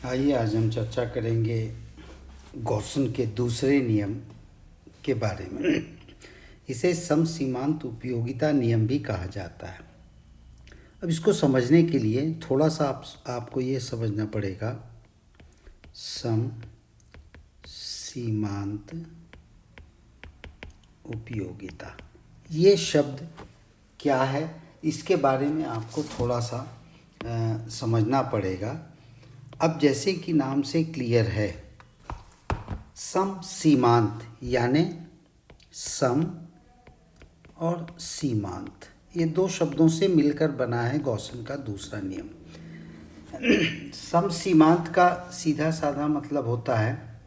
आइए आज हम चर्चा करेंगे गॉसन के दूसरे नियम के बारे में। इसे समसीमांत उपयोगिता नियम भी कहा जाता है। अब इसको समझने के लिए थोड़ा सा आपको ये समझना पड़ेगा, समसीमांत उपयोगिता ये शब्द क्या है, इसके बारे में आपको थोड़ा सा समझना पड़ेगा। अब जैसे कि नाम से क्लियर है, समसीमांत यानी सम और सीमांत, ये दो शब्दों से मिलकर बना है गॉसन का दूसरा नियम। समसीमांत का सीधा साधा मतलब होता है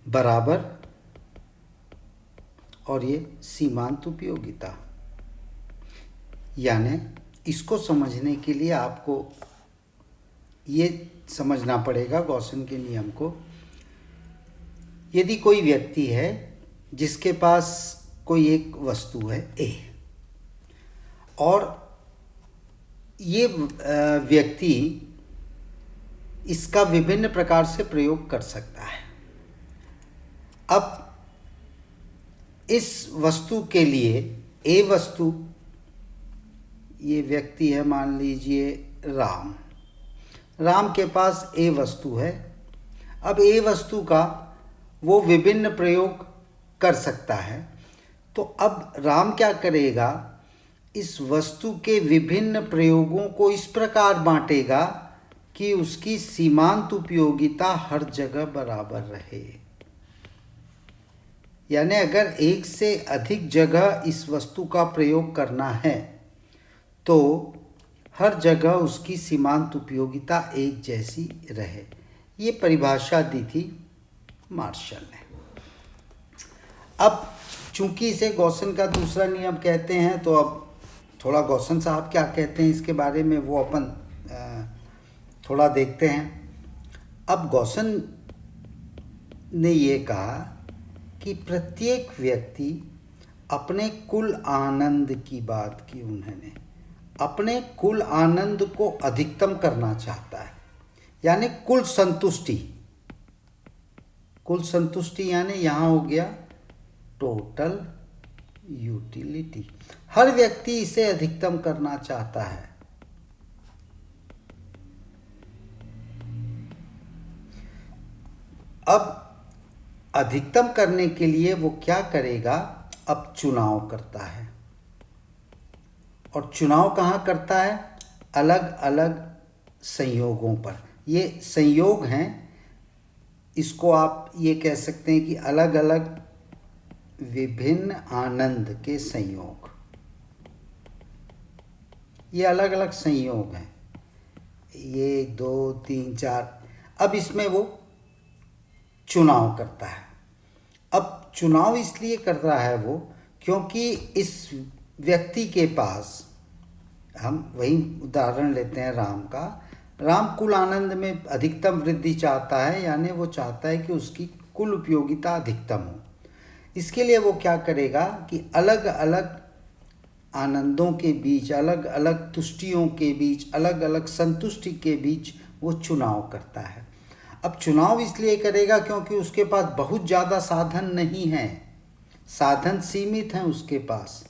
बराबर, और ये सीमांत उपयोगिता। यानी इसको समझने के लिए आपको ये समझना पड़ेगा गॉसन के नियम को। यदि कोई व्यक्ति है जिसके पास कोई एक वस्तु है ए, और ये व्यक्ति इसका विभिन्न प्रकार से प्रयोग कर सकता है। अब इस वस्तु के लिए ए वस्तु, ये व्यक्ति है मान लीजिए राम के पास ए वस्तु है। अब ए वस्तु का वो विभिन्न प्रयोग कर सकता है। तो अब राम क्या करेगा, इस वस्तु के विभिन्न प्रयोगों को इस प्रकार बांटेगा कि उसकी सीमांत उपयोगिता हर जगह बराबर रहे। यानी अगर एक से अधिक जगह इस वस्तु का प्रयोग करना है तो हर जगह उसकी सीमांत उपयोगिता एक जैसी रहे। ये परिभाषा दी थी मार्शल ने। अब चूंकि इसे गॉसन का दूसरा नियम कहते हैं, तो अब थोड़ा गॉसन साहब क्या कहते हैं इसके बारे में वो अपन थोड़ा देखते हैं। अब गॉसन ने ये कहा कि प्रत्येक व्यक्ति अपने कुल आनंद की बात की, उन्होंने अपने कुल आनंद को अधिकतम करना चाहता है। यानी कुल संतुष्टि यानी यहाँ हो गया टोटल यूटिलिटी। हर व्यक्ति इसे अधिकतम करना चाहता है। अब अधिकतम करने के लिए वो क्या करेगा, अब चुनाव करता है। और चुनाव कहाँ करता है, अलग अलग संयोगों पर। ये संयोग हैं, इसको आप ये कह सकते हैं कि अलग अलग विभिन्न आनंद के संयोग, ये अलग अलग संयोग हैं, ये 2 3 4। अब इसमें वो चुनाव करता है। अब चुनाव इसलिए कर रहा है वो क्योंकि इस व्यक्ति के पास, हम वही उदाहरण लेते हैं राम का, राम कुल आनंद में अधिकतम वृद्धि चाहता है। यानी वो चाहता है कि उसकी कुल उपयोगिता अधिकतम हो। इसके लिए वो क्या करेगा कि अलग अलग आनंदों के बीच, अलग अलग तुष्टियों के बीच, अलग अलग संतुष्टि के बीच वो चुनाव करता है। अब चुनाव इसलिए करेगा क्योंकि उसके पास बहुत ज़्यादा साधन नहीं हैं, साधन सीमित हैं उसके पास,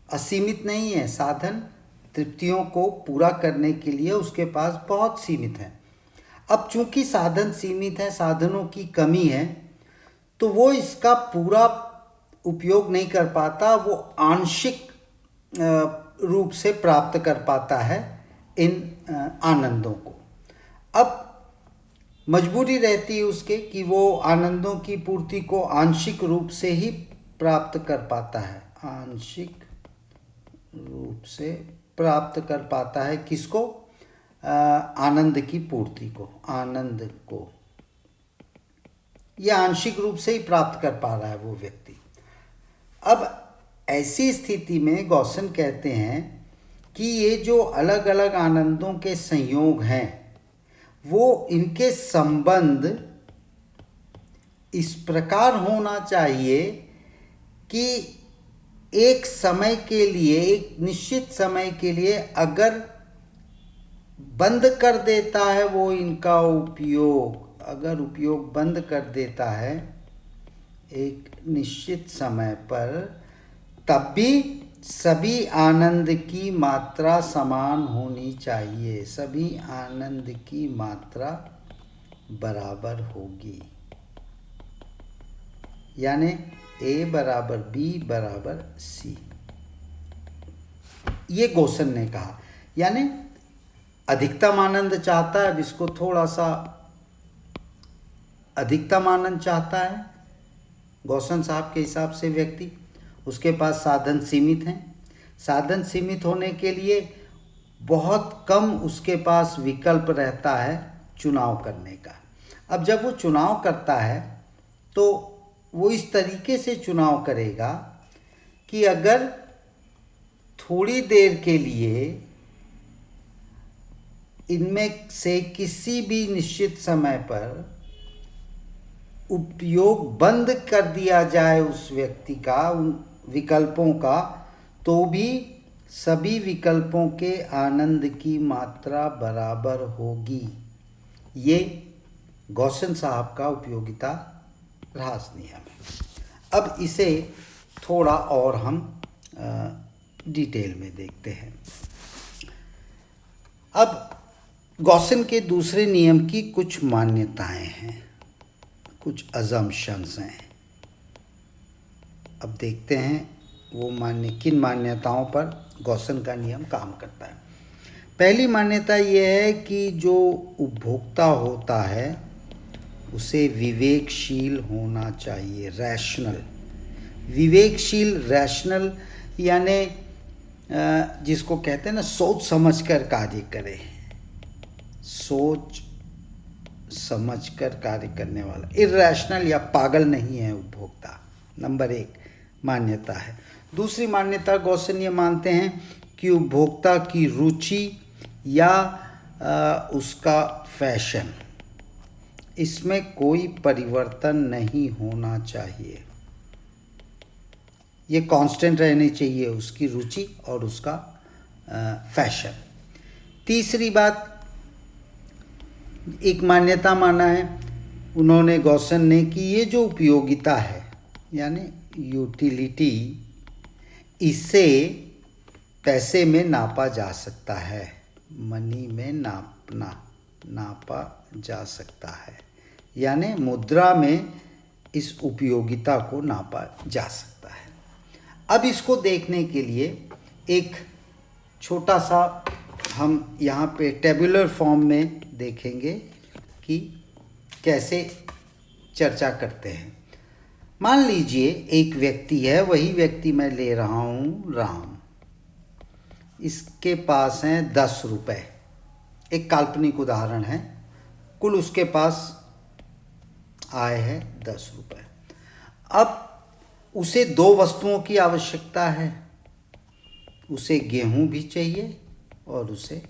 असीमित नहीं है। साधन तृप्तियों को पूरा करने के लिए उसके पास बहुत सीमित है। अब चूंकि साधन सीमित है, साधनों की कमी है, तो वो इसका पूरा उपयोग नहीं कर पाता, वो आंशिक रूप से प्राप्त कर पाता है इन आनंदों को। अब मजबूरी रहती है उसके कि वो आनंदों की पूर्ति को आंशिक रूप से ही प्राप्त कर पाता है, आंशिक रूप से प्राप्त कर पाता है। किसको, आनंद की पूर्ति को, आनंद को यह आंशिक रूप से ही प्राप्त कर पा रहा है वो व्यक्ति। अब ऐसी स्थिति में गॉसन कहते हैं कि ये जो अलग अलग आनंदों के संयोग हैं, वो इनके संबंध इस प्रकार होना चाहिए कि एक समय के लिए, एक निश्चित समय के लिए अगर बंद कर देता है वो इनका उपयोग, अगर उपयोग बंद कर देता है एक निश्चित समय पर, तब भी सभी आनंद की मात्रा समान होनी चाहिए, सभी आनंद की मात्रा बराबर होगी। यानी A बराबर B बराबर C, ये गोसन ने कहा। यानी अधिकतम आनंद चाहता है, अब इसको थोड़ा सा अधिकतम आनंद चाहता है गोसन साहब के हिसाब से व्यक्ति, उसके पास साधन सीमित हैं। साधन सीमित होने के लिए बहुत कम उसके पास विकल्प रहता है चुनाव करने का। अब जब वो चुनाव करता है तो वो इस तरीके से चुनाव करेगा कि अगर थोड़ी देर के लिए इनमें से किसी भी निश्चित समय पर उपयोग बंद कर दिया जाए उस व्यक्ति का, उन विकल्पों का, तो भी सभी विकल्पों के आनंद की मात्रा बराबर होगी। ये गॉसन साहब का उपयोगिता ह्रास नियम है। अब इसे थोड़ा और हम डिटेल में देखते हैं। अब गॉसन के दूसरे नियम की कुछ मान्यताएं हैं, कुछ अजम्पशंस हैं। अब देखते हैं वो किन मान्यताओं पर गॉसन का नियम काम करता है। पहली मान्यता ये है कि जो उपभोक्ता होता है उसे विवेकशील होना चाहिए, रैशनल। विवेकशील, रैशनल यानी जिसको कहते हैं ना सोच समझकर कार्य करे, सोच समझकर कार्य करने वाला, इरैशनल या पागल नहीं है उपभोक्ता। नंबर 1 मान्यता है। दूसरी मान्यता गॉसन ये मानते हैं कि उपभोक्ता की रुचि या उसका फैशन, इसमें कोई परिवर्तन नहीं होना चाहिए, ये कांस्टेंट रहनी चाहिए उसकी रुचि और उसका फैशन। तीसरी बात, एक मान्यता माना है उन्होंने गॉसन ने कि ये जो उपयोगिता है यानी यूटिलिटी, इसे पैसे में नापा जा सकता है, मनी में नापा जा सकता है, यानी मुद्रा में इस उपयोगिता को नापा जा सकता है। अब इसको देखने के लिए एक छोटा सा हम यहाँ पे टेबुलर फॉर्म में देखेंगे कि कैसे चर्चा करते हैं। मान लीजिए एक व्यक्ति है, वही व्यक्ति मैं ले रहा हूँ राम, इसके पास हैं 10 रुपये, एक काल्पनिक उदाहरण है। कुल उसके पास आय है 10 रुपये। अब उसे 2 वस्तुओं की आवश्यकता है, उसे गेहूं भी चाहिए और उसे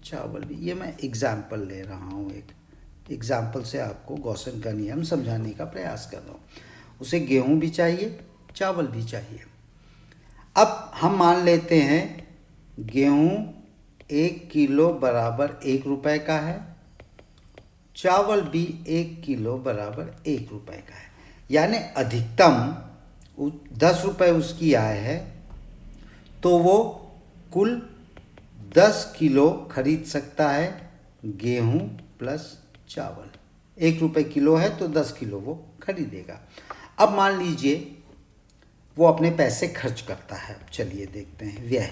चावल भी। ये मैं एग्जाम्पल ले रहा हूँ, एक एग्जाम्पल से आपको गॉसन का नियम समझाने का प्रयास कर रहा हूँ। उसे गेहूं भी चाहिए, चावल भी चाहिए। अब हम मान लेते हैं गेहूं 1 किलो बराबर 1 रुपये का है, चावल भी 1 किलो बराबर 1 रुपये का है, यानी अधिकतम 10 रुपये उसकी आय है, तो वो कुल 10 किलो खरीद सकता है गेहूं प्लस चावल। 1 रुपये किलो है तो 10 किलो वो खरीदेगा। अब मान लीजिए वो अपने पैसे खर्च करता है। चलिए देखते हैं व्यय।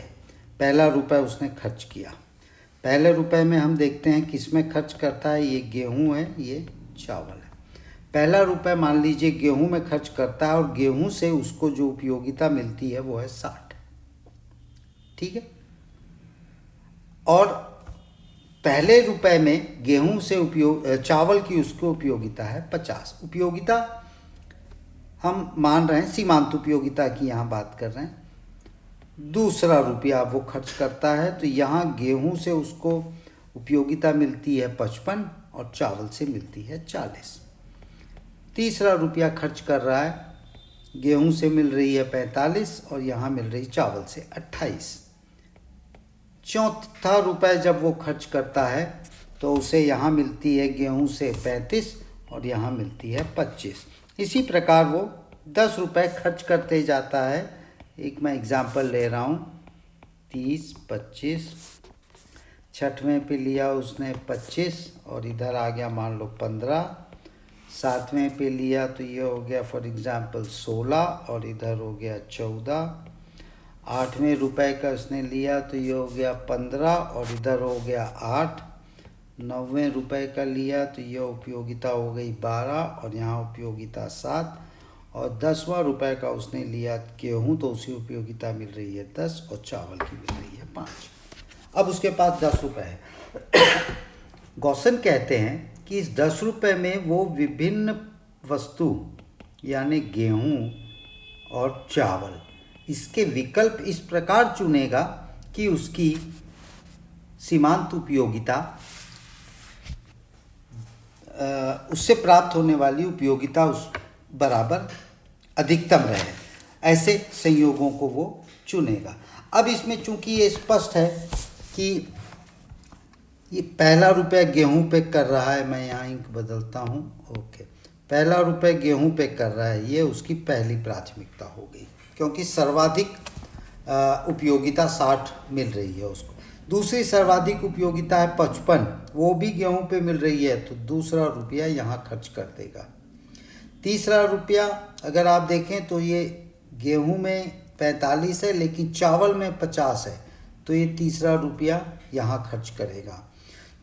पहला रुपये उसने खर्च किया। पहले रुपये में हम देखते हैं किस में खर्च करता है, ये गेहूं है, ये चावल है। पहला रुपये मान लीजिए गेहूं में खर्च करता है और गेहूं से उसको जो उपयोगिता मिलती है वो है 60, ठीक है। और पहले रुपए में गेहूं से चावल की उसको उपयोगिता है 50। उपयोगिता हम मान रहे हैं, सीमांत उपयोगिता की यहाँ बात कर रहे हैं। दूसरा रुपया वो खर्च करता है, तो यहाँ गेहूं से उसको उपयोगिता मिलती है 55 और चावल से मिलती है 40। तीसरा रुपया खर्च कर रहा है, गेहूं से मिल रही है 45 और यहाँ मिल रही चावल से 28। चौथा रुपये जब वो खर्च करता है तो उसे यहाँ मिलती है गेहूँ से 35 और यहाँ मिलती है 25। इसी प्रकार वो 10 रुपये खर्च करते जाता है। एक मैं एग्जांपल ले रहा हूँ, 30, 25, छठवें पे लिया उसने 25 और इधर आ गया मान लो 15, सातवें पे लिया तो ये हो गया फॉर एग्जांपल 16 और इधर हो गया 14, आठवें रुपए का उसने लिया तो ये हो गया 15 और इधर हो गया 8, नौवें रुपए का लिया तो ये उपयोगिता हो गई 12 और यहाँ उपयोगिता 7, और 10वां रुपए का उसने लिया गेहूँ तो उसी उपयोगिता मिल रही है 10 और चावल की मिल रही है 5। अब उसके पास 10 रुपये है। गॉसन कहते हैं कि इस 10 रुपये में वो विभिन्न वस्तु यानी गेहूँ और चावल इसके विकल्प इस प्रकार चुनेगा कि उसकी सीमांत उपयोगिता उससे प्राप्त होने वाली उपयोगिता उस बराबर अधिकतम रहे। ऐसे संयोगों को वो चुनेगा। अब इसमें चूंकि ये स्पष्ट है कि ये पहला रुपये गेहूं पे कर रहा है, मैं यहाँ इंक बदलता हूँ, ओके, पहला रुपये गेहूं पे कर रहा है, ये उसकी पहली प्राथमिकता हो गई क्योंकि सर्वाधिक उपयोगिता 60 मिल रही है उसको। दूसरी सर्वाधिक उपयोगिता है 55, वो भी गेहूं पे मिल रही है तो दूसरा रुपया यहाँ खर्च कर देगा। तीसरा रुपया अगर आप देखें तो ये गेहूं में 45 है लेकिन चावल में 50 है तो ये तीसरा रुपया यहाँ खर्च करेगा।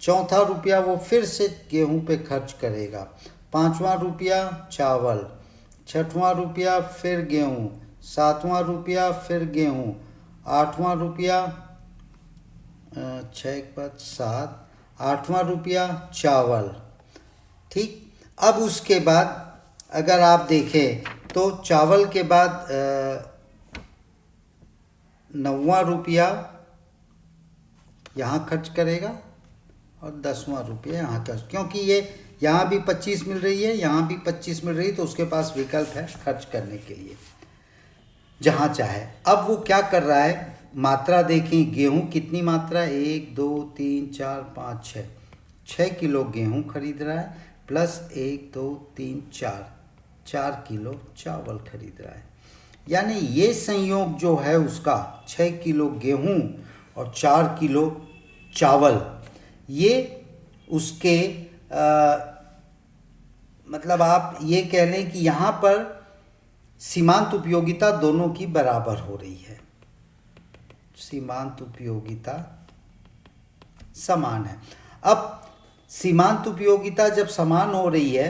चौथा रुपया वो फिर से गेहूं पे खर्च करेगा। पांचवा रुपया चावल, छठवां रुपया फिर गेहूं, सातवां रुपया फिर गेहूं, आठवां रुपया 6 के बाद 7, आठवां रुपया चावल। ठीक, अब उसके बाद अगर आप देखें तो चावल के बाद 9वां रुपया यहाँ खर्च करेगा और 10वां रुपया यहाँ खर्च, क्योंकि ये यहाँ भी 25 मिल रही है, यहाँ भी 25 मिल रही है तो उसके पास विकल्प है खर्च करने के लिए जहाँ चाहे। अब वो क्या कर रहा है, मात्रा देखें, गेहूं कितनी मात्रा, 1 2 3 4 5 6 किलो गेहूं खरीद रहा है प्लस 1 2 3 4 किलो चावल खरीद रहा है। यानी ये संयोग जो है उसका 6 किलो गेहूं और 4 किलो चावल, ये उसके मतलब आप ये कह लें कि यहाँ पर सीमांत उपयोगिता दोनों की बराबर हो रही है, सीमांत उपयोगिता समान है। अब सीमांत उपयोगिता जब समान हो रही है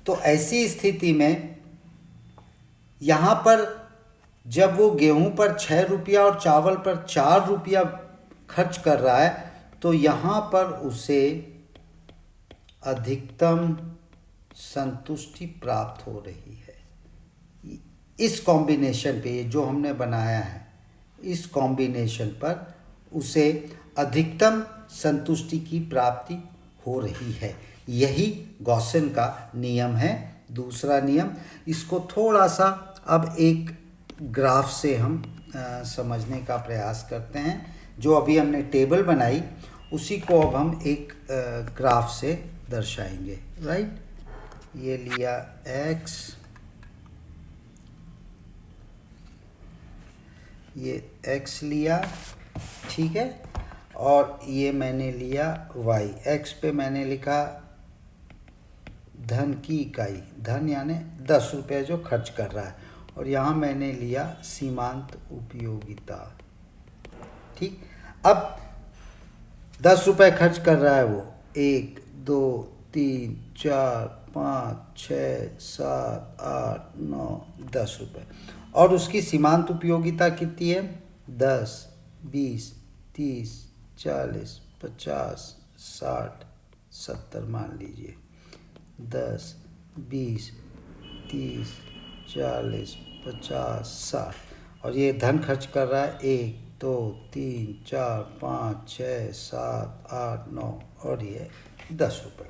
तो ऐसी स्थिति में यहाँ पर जब वो गेहूं पर 6 रुपया और चावल पर 4 रुपया खर्च कर रहा है तो यहाँ पर उसे अधिकतम संतुष्टि प्राप्त हो रही है। इस कॉम्बिनेशन पे जो हमने बनाया है, इस कॉम्बिनेशन पर उसे अधिकतम संतुष्टि की प्राप्ति हो रही है। यही गॉसन का नियम है। दूसरा नियम, इसको थोड़ा सा अब एक ग्राफ से हम समझने का प्रयास करते हैं। जो अभी हमने टेबल बनाई उसी को अब हम एक ग्राफ से दर्शाएंगे, राइट। ये लिया x, ये x लिया, ठीक है, और ये मैंने लिया y। x पे मैंने लिखा धन की इकाई, धन यानी 10 रुपये जो खर्च कर रहा है, और यहाँ मैंने लिया सीमांत उपयोगिता। ठीक, अब 10 रुपये खर्च कर रहा है वो, 1 2 3 4 5 6 7 8 9 10 रुपये, और उसकी सीमांत उपयोगिता कितनी है, 10 20 30 40 50 60 70 मान लीजिए, 10 20 30 40 50 60, और ये धन खर्च कर रहा है 1 2 3 4 5 6 7 8 9, और ये 10 रुपये।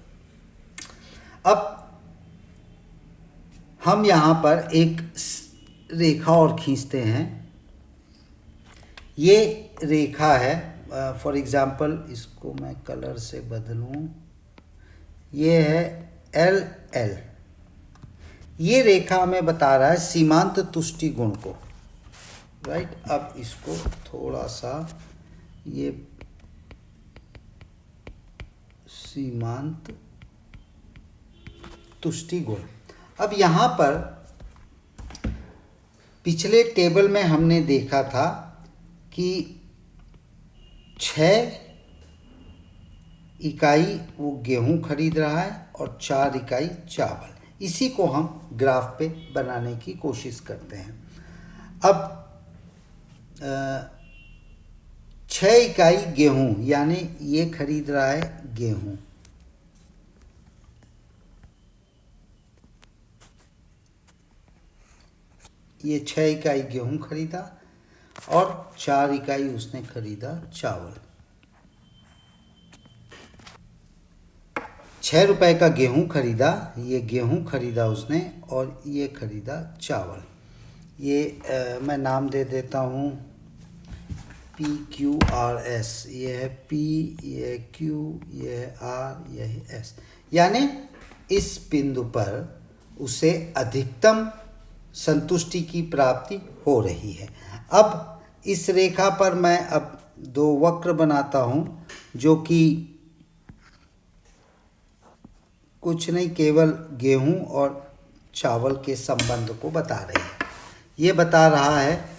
अब हम यहाँ पर एक रेखा और खींचते हैं। ये रेखा है फॉर एग्जांपल इसको मैं कलर से बदलूं, ये है एल एल, ये रेखा हमें बता रहा है सीमांत तुष्टि गुण को, राइट। अब इसको थोड़ा सा, ये सीमांत तुष्टि गुण। अब यहाँ पर पिछले टेबल में हमने देखा था कि 6 इकाई वो गेहूं खरीद रहा है और 4 इकाई चावल। इसी को हम ग्राफ पे बनाने की कोशिश करते हैं। अब 6 इकाई गेहूं, यानी ये खरीद रहा है गेहूं, ये 6 इकाई गेहूं खरीदा और 4 इकाई उसने खरीदा चावल। 6 रुपए का गेहूं खरीदा, ये गेहूं खरीदा उसने और ये खरीदा चावल। ये मैं नाम दे देता हूँ PQRS, ये है P, ये है Q, ये है R, ये है S। यानी इस बिंदु पर उसे अधिकतम संतुष्टि की प्राप्ति हो रही है। अब इस रेखा पर मैं अब 2 वक्र बनाता हूँ जो कि कुछ नहीं, केवल गेहूं और चावल के संबंध को बता रही है। ये बता रहा है,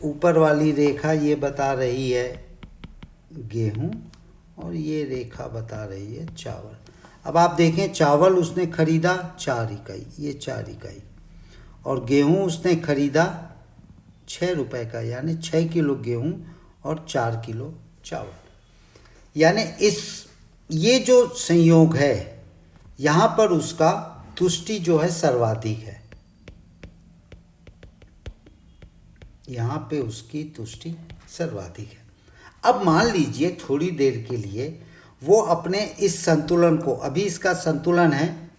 ऊपर वाली रेखा ये बता रही है गेहूं और ये रेखा बता रही है चावल। अब आप देखें, चावल उसने खरीदा 4 इकाई, ये 4 इकाई, और गेहूं उसने खरीदा 6 रुपए का, यानी 6 किलो गेहूं और 4 किलो चावल। यानी ये जो संयोग है यहाँ पर उसका तुष्टि जो है सर्वाधिक है, यहाँ पे उसकी तुष्टि सर्वाधिक है। अब मान लीजिए थोड़ी देर के लिए वो अपने इस संतुलन को, अभी इसका संतुलन है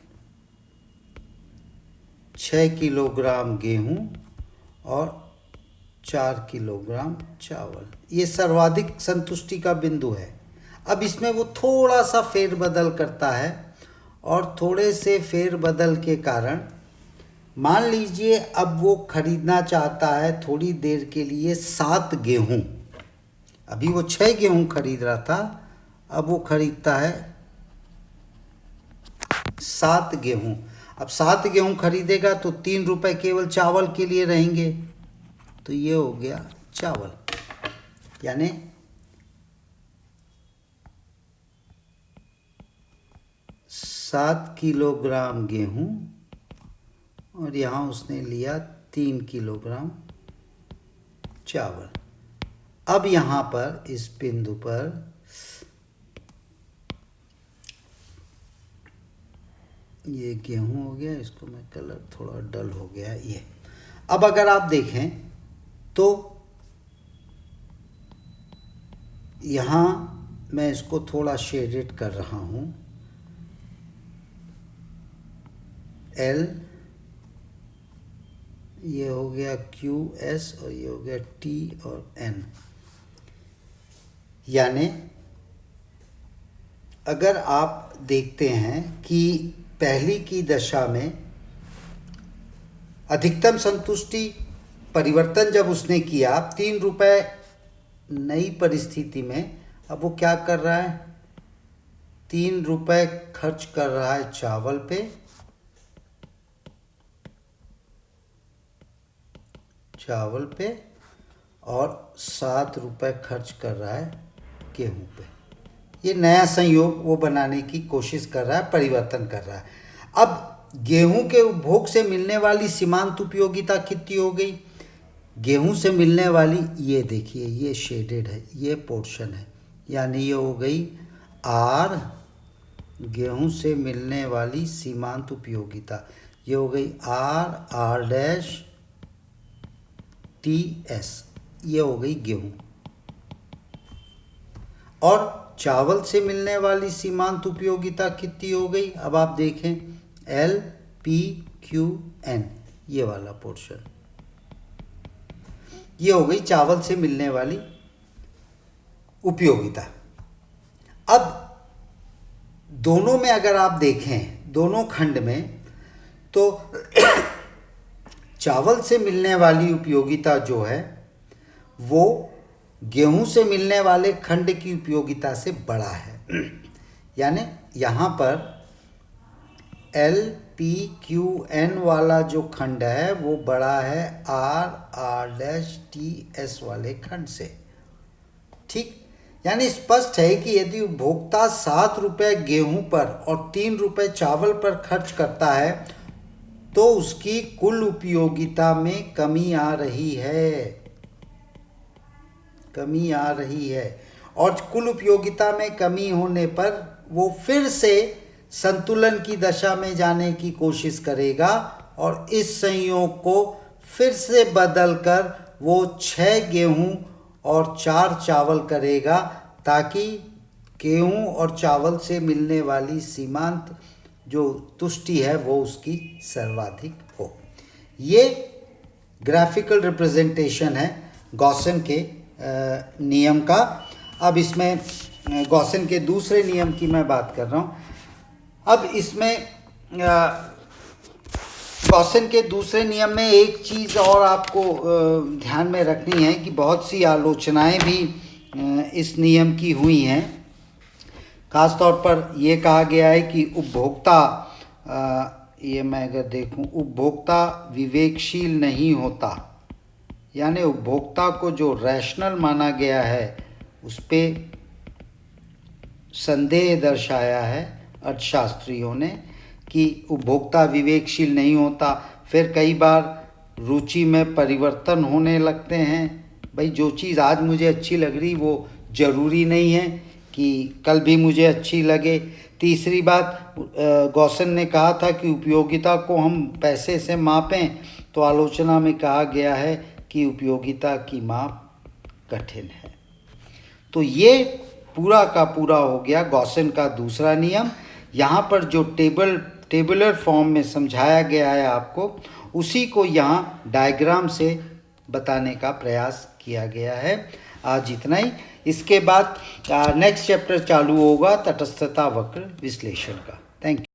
6 किलोग्राम गेहूं और 4 किलोग्राम चावल, ये सर्वाधिक संतुष्टि का बिंदु है। अब इसमें वो थोड़ा सा फेरबदल करता है और थोड़े से फेरबदल के कारण मान लीजिए अब वो खरीदना चाहता है थोड़ी देर के लिए 7 गेहूं। अभी वो 6 गेहूं खरीद रहा था, अब वो खरीदता है 7 गेहूं। अब 7 गेहूं खरीदेगा तो 3 रुपए केवल चावल के लिए रहेंगे, तो ये हो गया चावल। यानी सात किलोग्राम गेहूं और यहाँ उसने लिया 3 किलोग्राम चावल। अब यहाँ पर इस बिंदु पर ये गेहूं हो गया, इसको मैं कलर थोड़ा डल हो गया ये। अब अगर आप देखें तो यहाँ मैं इसको थोड़ा शेडेड कर रहा हूँ, L, ये हो गया QS और ये हो गया T और N। यानी अगर आप देखते हैं कि पहली की दशा में अधिकतम संतुष्टि परिवर्तन जब उसने किया 3 रुपए, नई परिस्थिति में अब वो क्या कर रहा है, 3 रुपए खर्च कर रहा है चावल पे, और 7 रुपए खर्च कर रहा है गेहूं पे। ये नया संयोग वो बनाने की कोशिश कर रहा है, परिवर्तन कर रहा है। अब गेहूं के उपभोग से मिलने वाली सीमांत उपयोगिता कितनी हो गई? गेहूं से मिलने वाली, ये देखिए ये शेडेड है, ये पोर्शन है, यानी ये हो गई R, गेहूं से मिलने वाली सीमांत उपयोगिता, ये हो गई R TS, ये हो गई गेहूं। और चावल से मिलने वाली सीमांत उपयोगिता कितनी हो गई? अब आप देखें LPQN, ये वाला पोर्शन, ये हो गई चावल से मिलने वाली उपयोगिता। अब दोनों में अगर आप देखें, दोनों खंड में, तो चावल से मिलने वाली उपयोगिता जो है वो गेहूं से मिलने वाले खंड की उपयोगिता से बड़ा है। यानी यहाँ पर LPQN वाला जो खंड है वो बड़ा है RR'TS वाले खंड से। ठीक, यानी स्पष्ट है कि यदि उपभोक्ता 7 रुपये गेहूं पर और 3 रुपये चावल पर खर्च करता है तो उसकी कुल उपयोगिता में कमी आ रही है, और कुल उपयोगिता में कमी होने पर वो फिर से संतुलन की दशा में जाने की कोशिश करेगा और इस संयोग को फिर से बदलकर वो 6 गेहूं और 4 चावल करेगा, ताकि गेहूं और चावल से मिलने वाली सीमांत जो तुष्टि है वो उसकी सर्वाधिक हो। ये ग्राफिकल रिप्रेजेंटेशन है गॉसन के नियम का। अब इसमें गॉसन के दूसरे नियम की मैं बात कर रहा हूँ। अब इसमें गॉसन के दूसरे नियम में एक चीज़ और आपको ध्यान में रखनी है कि बहुत सी आलोचनाएं भी इस नियम की हुई हैं। खास तौर पर ये कहा गया है कि उपभोक्ता, ये मैं अगर देखूं, उपभोक्ता विवेकशील नहीं होता, यानी उपभोक्ता को जो रैशनल माना गया है उस पर संदेह दर्शाया है अर्थशास्त्रियों ने कि उपभोक्ता विवेकशील नहीं होता। फिर कई बार रुचि में परिवर्तन होने लगते हैं। भाई जो चीज़ आज मुझे अच्छी लग रही वो ज़रूरी नहीं है कि कल भी मुझे अच्छी लगे। तीसरी बात, गॉसन ने कहा था कि उपयोगिता को हम पैसे से मापें, तो आलोचना में कहा गया है कि उपयोगिता की माप कठिन है। तो ये पूरा का पूरा हो गया गॉसन का दूसरा नियम। यहाँ पर जो टेबुलर फॉर्म में समझाया गया है आपको, उसी को यहाँ डायग्राम से बताने का प्रयास किया गया है। आज इतना ही। इसके बाद नेक्स्ट चैप्टर चालू होगा तटस्थता वक्र विश्लेषण का। Thank you.